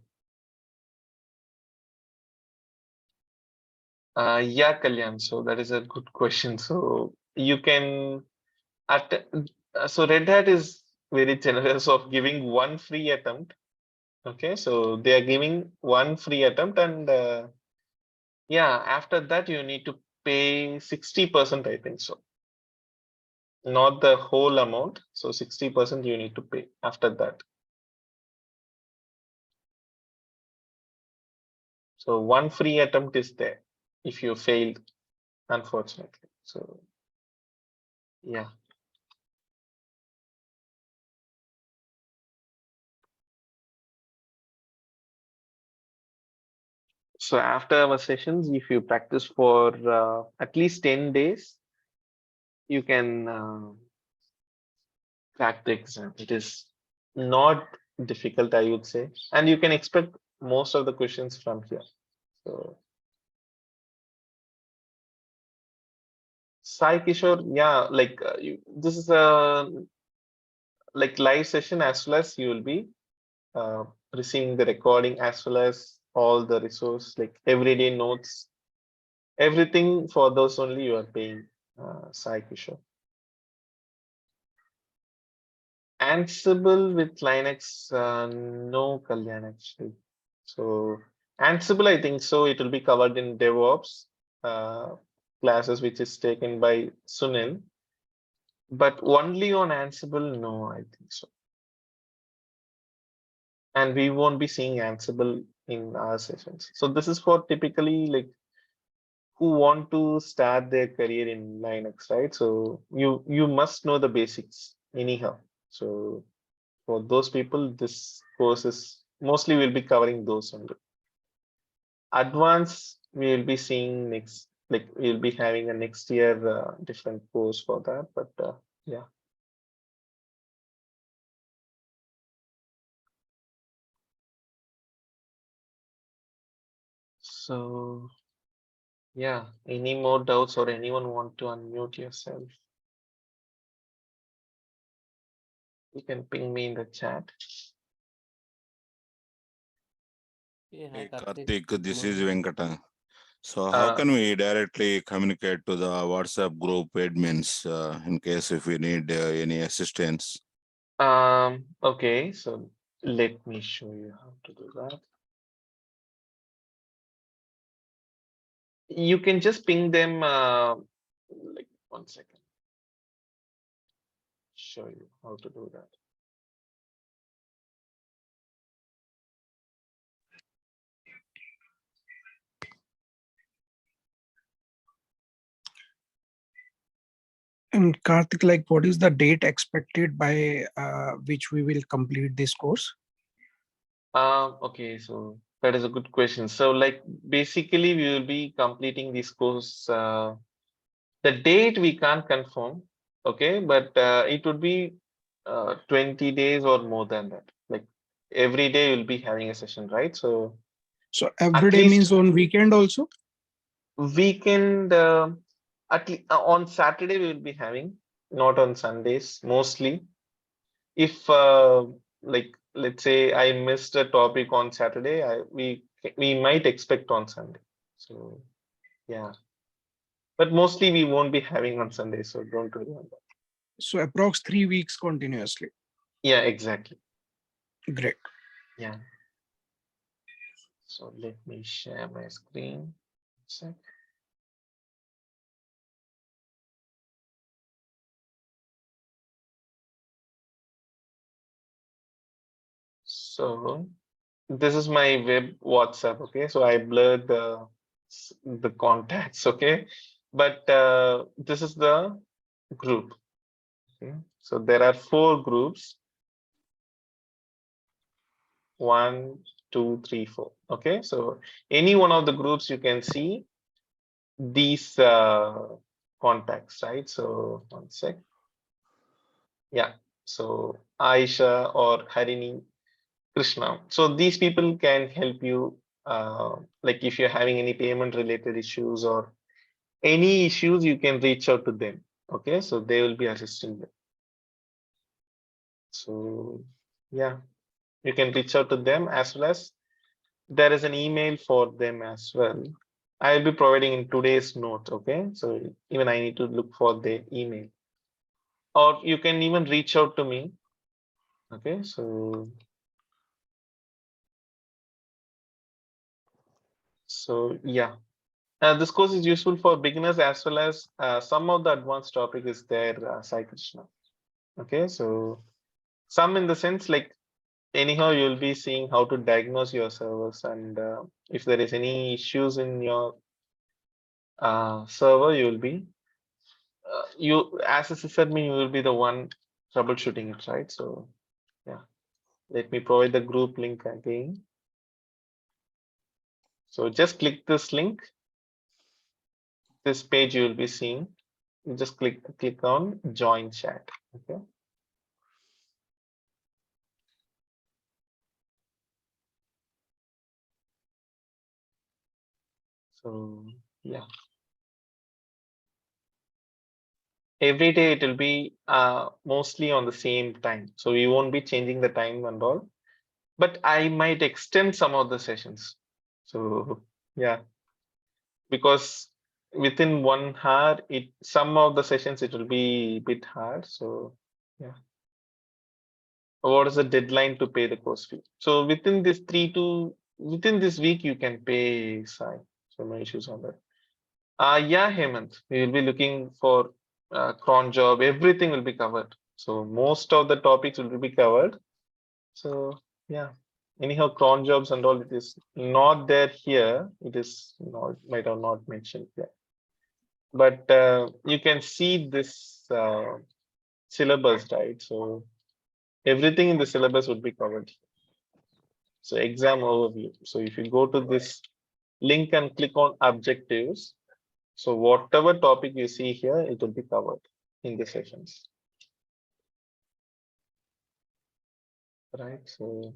Yeah, Kalyan, so that is a good question. So you can, so Red Hat is very generous of giving one free attempt. Okay, so they are giving one free attempt, and yeah, after that you need to pay 60%, I think so. Not the whole amount. So 60% you need to pay after that. So one free attempt is there if you failed, unfortunately. So yeah. So after our sessions, if you practice for at least 10 days, you can crack the exam. It is not difficult, I would say, and you can expect most of the questions from here. So, Sai Kishore, yeah, like this is a like live session, as well as you will be uh, receiving the recording, as well as all the resource, like everyday notes, everything for those only you are paying, Sai Kishore. Ansible with Linux, no, Kalyan, actually. So Ansible, I think so. It will be covered in DevOps classes, which is taken by Sunil. But only on Ansible, no, I think so. And we won't be seeing Ansible in our sessions. So this is for typically like who want to start their career in Linux, right? So you must know the basics anyhow. So for those people, this course is mostly will be covering those only. Advanced, we will be seeing next, like we'll be having a next year different course for that. But yeah. So yeah, any more doubts or anyone want to unmute yourself? You can ping me in the chat. Yeah, Hey, hi, Karthik, Good this is morning. Venkata. So how can we directly communicate to the WhatsApp group admins in case if we need any assistance? Okay, so let me show you how to do that. You can just ping them, like 1 second. Show you how to do that. And Karthik, like, what is the date expected by which we will complete this course? Okay, so that is a good question. So like basically we will be completing this course. The date we can't confirm, okay, but it would be 20 days or more than that. Like every day we'll be having a session, right? So So every at day least means on weekend also? weekend, on Saturday we will be having, not on Sundays mostly. If like let's say I missed a topic on Saturday, we might expect on Sunday. So yeah, but mostly we won't be having on Sunday, so don't worry about that. So approx 3 weeks continuously. Yeah, exactly. Great. Yeah. So let me share my screen. Sec. So this is my web WhatsApp. Okay, so I blurred the contacts. Okay, but this is the group. Okay, so there are 4 groups. 1, 2, 3, 4. Okay, so any one of the groups you can see these contacts, right? So 1 sec. Yeah, so Aisha or Harini, Krishna. So these people can help you, like if you're having any payment related issues or any issues, you can reach out to them. Okay, so they will be assisting them. So yeah, you can reach out to them, as well as there is an email for them as well. I'll be providing in today's note. Okay, so even I need to look for the email, or you can even reach out to me. Okay, so yeah, this course is useful for beginners, as well as some of the advanced topic is there, Sai Krishna. Okay, so some in the sense like anyhow you'll be seeing how to diagnose your servers, and if there is any issues in your server, you will be you as a sysadmin, you will be the one troubleshooting it, right? So yeah, let me provide the group link again. So just click this link. This page you will be seeing. You just click on join chat. Okay. So yeah. Every day it will be mostly on the same time. So we won't be changing the time and all. But I might extend some of the sessions. So yeah, because within 1 hour, some of the sessions it will be a bit hard. So yeah. What is the deadline to pay the course fee? So within this within this week you can pay, Sai. So no issues on that. Yeah, Hemant, we will be looking for cron job. Everything will be covered. So most of the topics will be covered. So yeah. Anyhow, cron jobs and all, it is not there here. It is not, might have not mentioned here. But you can see this syllabus, right? So everything in the syllabus would be covered. So exam overview. So if you go to this link and click on objectives, so whatever topic you see here, it will be covered in the sessions. Right. So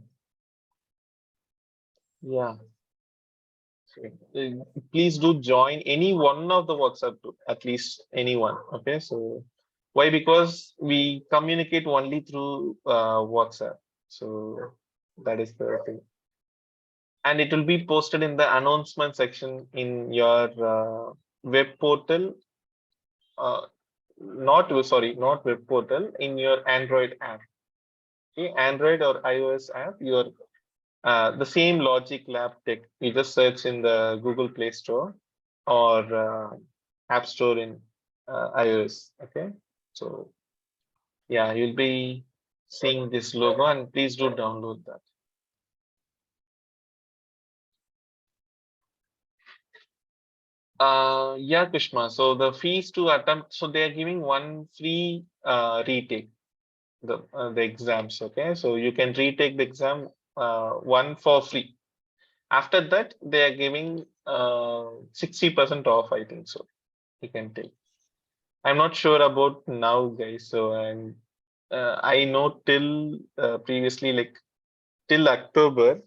yeah. So, please do join any one of the WhatsApp group, at least anyone. Okay. So why? Because we communicate only through WhatsApp. So that is the thing. And it will be posted in the announcement section in your web portal. Not web portal, in your Android app. Okay, Android or iOS app, your the same Logic Lab Tech. You just search in the Google Play Store or App Store in iOS. Okay, so yeah, you'll be seeing this logo, and please do download that. Yeah, Kushma. So the fees to attempt, so they are giving one free retake the exams. Okay, so you can retake the exam one for free. After that, they are giving 60% off, I think so. You can take. I'm not sure about now, guys. So I know till previously, like till October,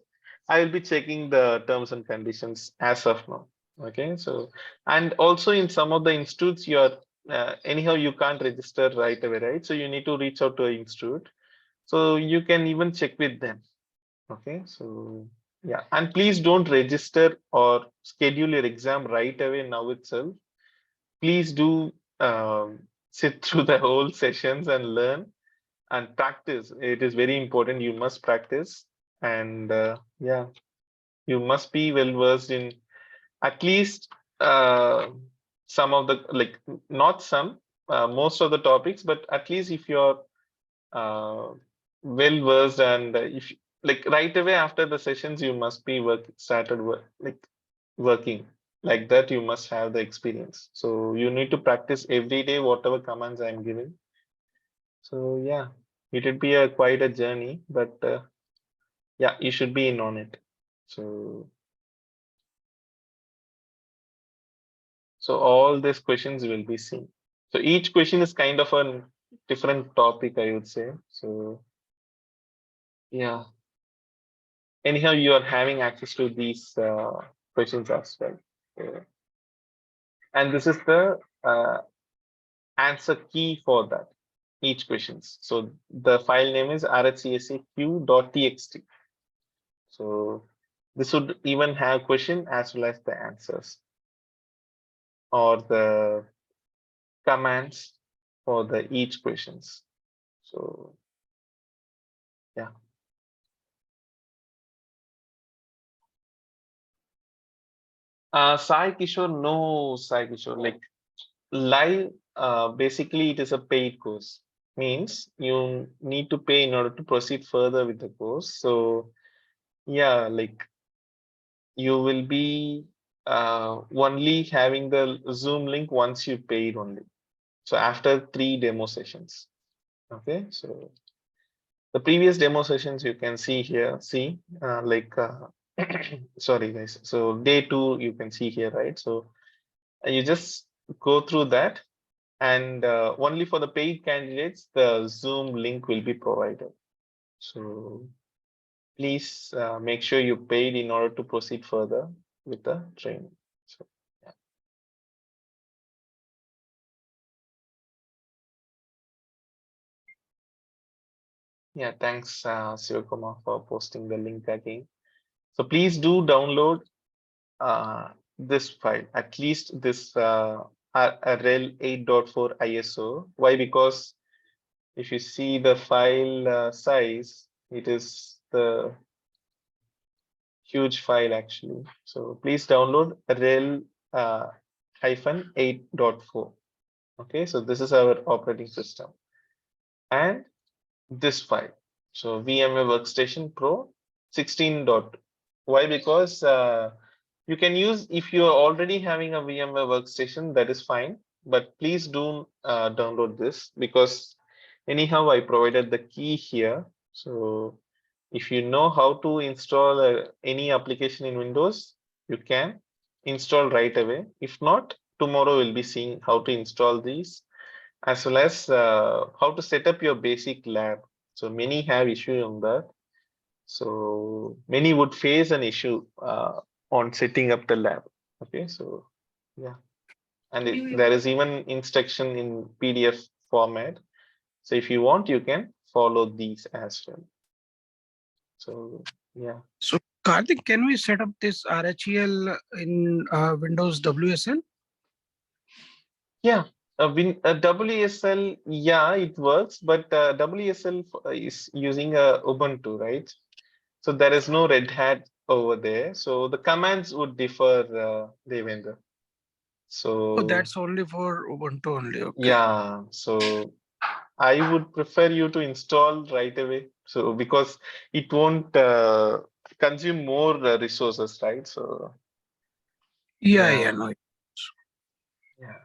I will be checking the terms and conditions as of now. Okay, so and also in some of the institutes, you're anyhow you can't register right away, right? So you need to reach out to an institute. So you can even check with them. Okay, so yeah, and please don't register or schedule your exam right away now itself. Please do sit through the whole sessions and learn and practice. It is very important. You must practice, and yeah, you must be well versed in at least some of the, like, not some, most of the topics, but at least if you're well versed, and if like right away after the sessions you must be working like that, you must have the experience. So you need to practice every day whatever commands I'm giving. So yeah, it would be a quite a journey, but yeah, you should be in on it. So all these questions will be seen. So each question is kind of a different topic, I would say. So yeah, anyhow, you are having access to these questions as well. And this is the answer key for that, each questions. So the file name is rhcsaq.txt. So this would even have question as well as the answers or the commands for the each questions. So yeah. Sai Kishore, no, Sai Kishore, like live, basically it is a paid course. Means you need to pay in order to proceed further with the course. So yeah, like you will be only having the Zoom link once you paid only. So after 3 demo sessions. Okay, so the previous demo sessions you can see here, sorry guys. So day 2, you can see here, right? So you just go through that, and only for the paid candidates, the Zoom link will be provided. So please make sure you paid in order to proceed further with the training. So, yeah. Yeah, thanks, Sivakumar, for posting the link again. So please do download this file, at least this REL 8.4 ISO. Why? Because if you see the file size, it is the huge file actually. So please download REL hyphen 8.4. Okay, so this is our operating system, and this file. So VMA Workstation Pro 16. Why? Because you can use, if you are already having a VMware workstation, that is fine. But please do download this, because anyhow I provided the key here. So if you know how to install any application in Windows, you can install right away. If not, tomorrow we'll be seeing how to install these, as well as how to set up your basic lab. So many have issue on that. So many would face an issue on setting up the lab. Okay, so yeah, and there is even instruction in PDF format. So if you want, you can follow these as well. So yeah. So Karthik, can we set up this RHEL in Windows WSL? Yeah, WSL, yeah, it works, but WSL is using Ubuntu, right? So there is no Red Hat over there. So the commands would differ, Devendra. So Oh, that's only for Ubuntu only. Okay. yeah, so I would prefer you to install right away. So because it won't consume more resources, right? So Yeah, no. yeah.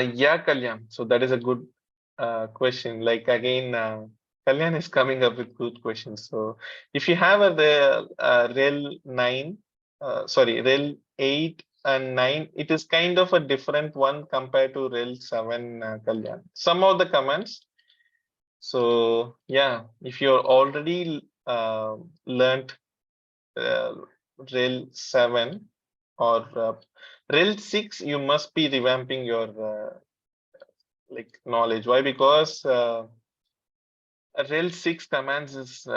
Yeah, Kalyan. So that is a good question. Like again, Kalyan is coming up with good questions. So if you have the REL 9, REL 8 and 9, it is kind of a different one compared to REL 7, Kalyan. Some of the commands. So yeah, if you're already learned REL 7 or REL 6, you must be revamping your like knowledge. Why? Because REL 6 commands is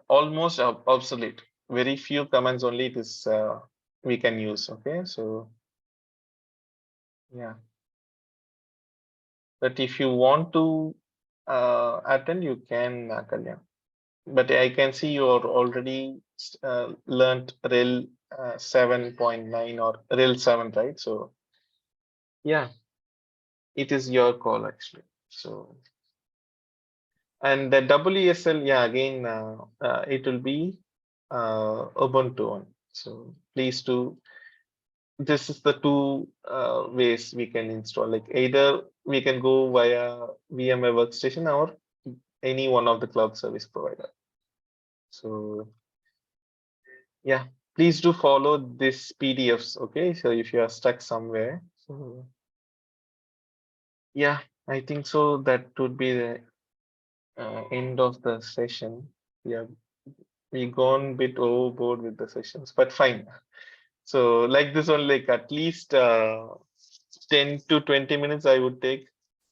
almost obsolete. Very few commands only it is we can use. Okay, so yeah. But if you want to attend, you can, Kalyan. But I can see you are already learned REL 7.9 or REL 7, right? So yeah, it is your call actually. So, and the WSL, yeah, again, it will be Ubuntu one. So please do. This is the two ways we can install. Like either we can go via VMware Workstation or any one of the cloud service provider. So yeah, please do follow this PDFs. Okay, so if you are stuck somewhere, so yeah, I think so. That would be the end of the session. Yeah, we gone bit overboard with the sessions, but fine. So like this one, like at least 10 to 20 minutes I would take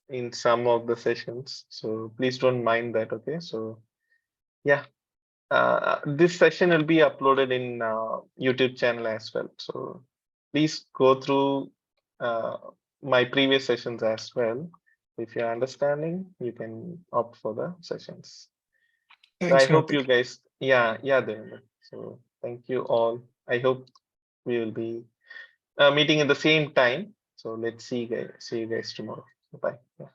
in some of the sessions. So please don't mind that. Okay, so yeah. This session will be uploaded in YouTube channel as well. So please go through my previous sessions as well. If you're understanding, you can opt for the sessions. So I Thanks, hope Karthik. you guys, yeah, Devendra. So thank you all. I hope we will be meeting at the same time. So let's see you guys tomorrow. Bye. Yeah.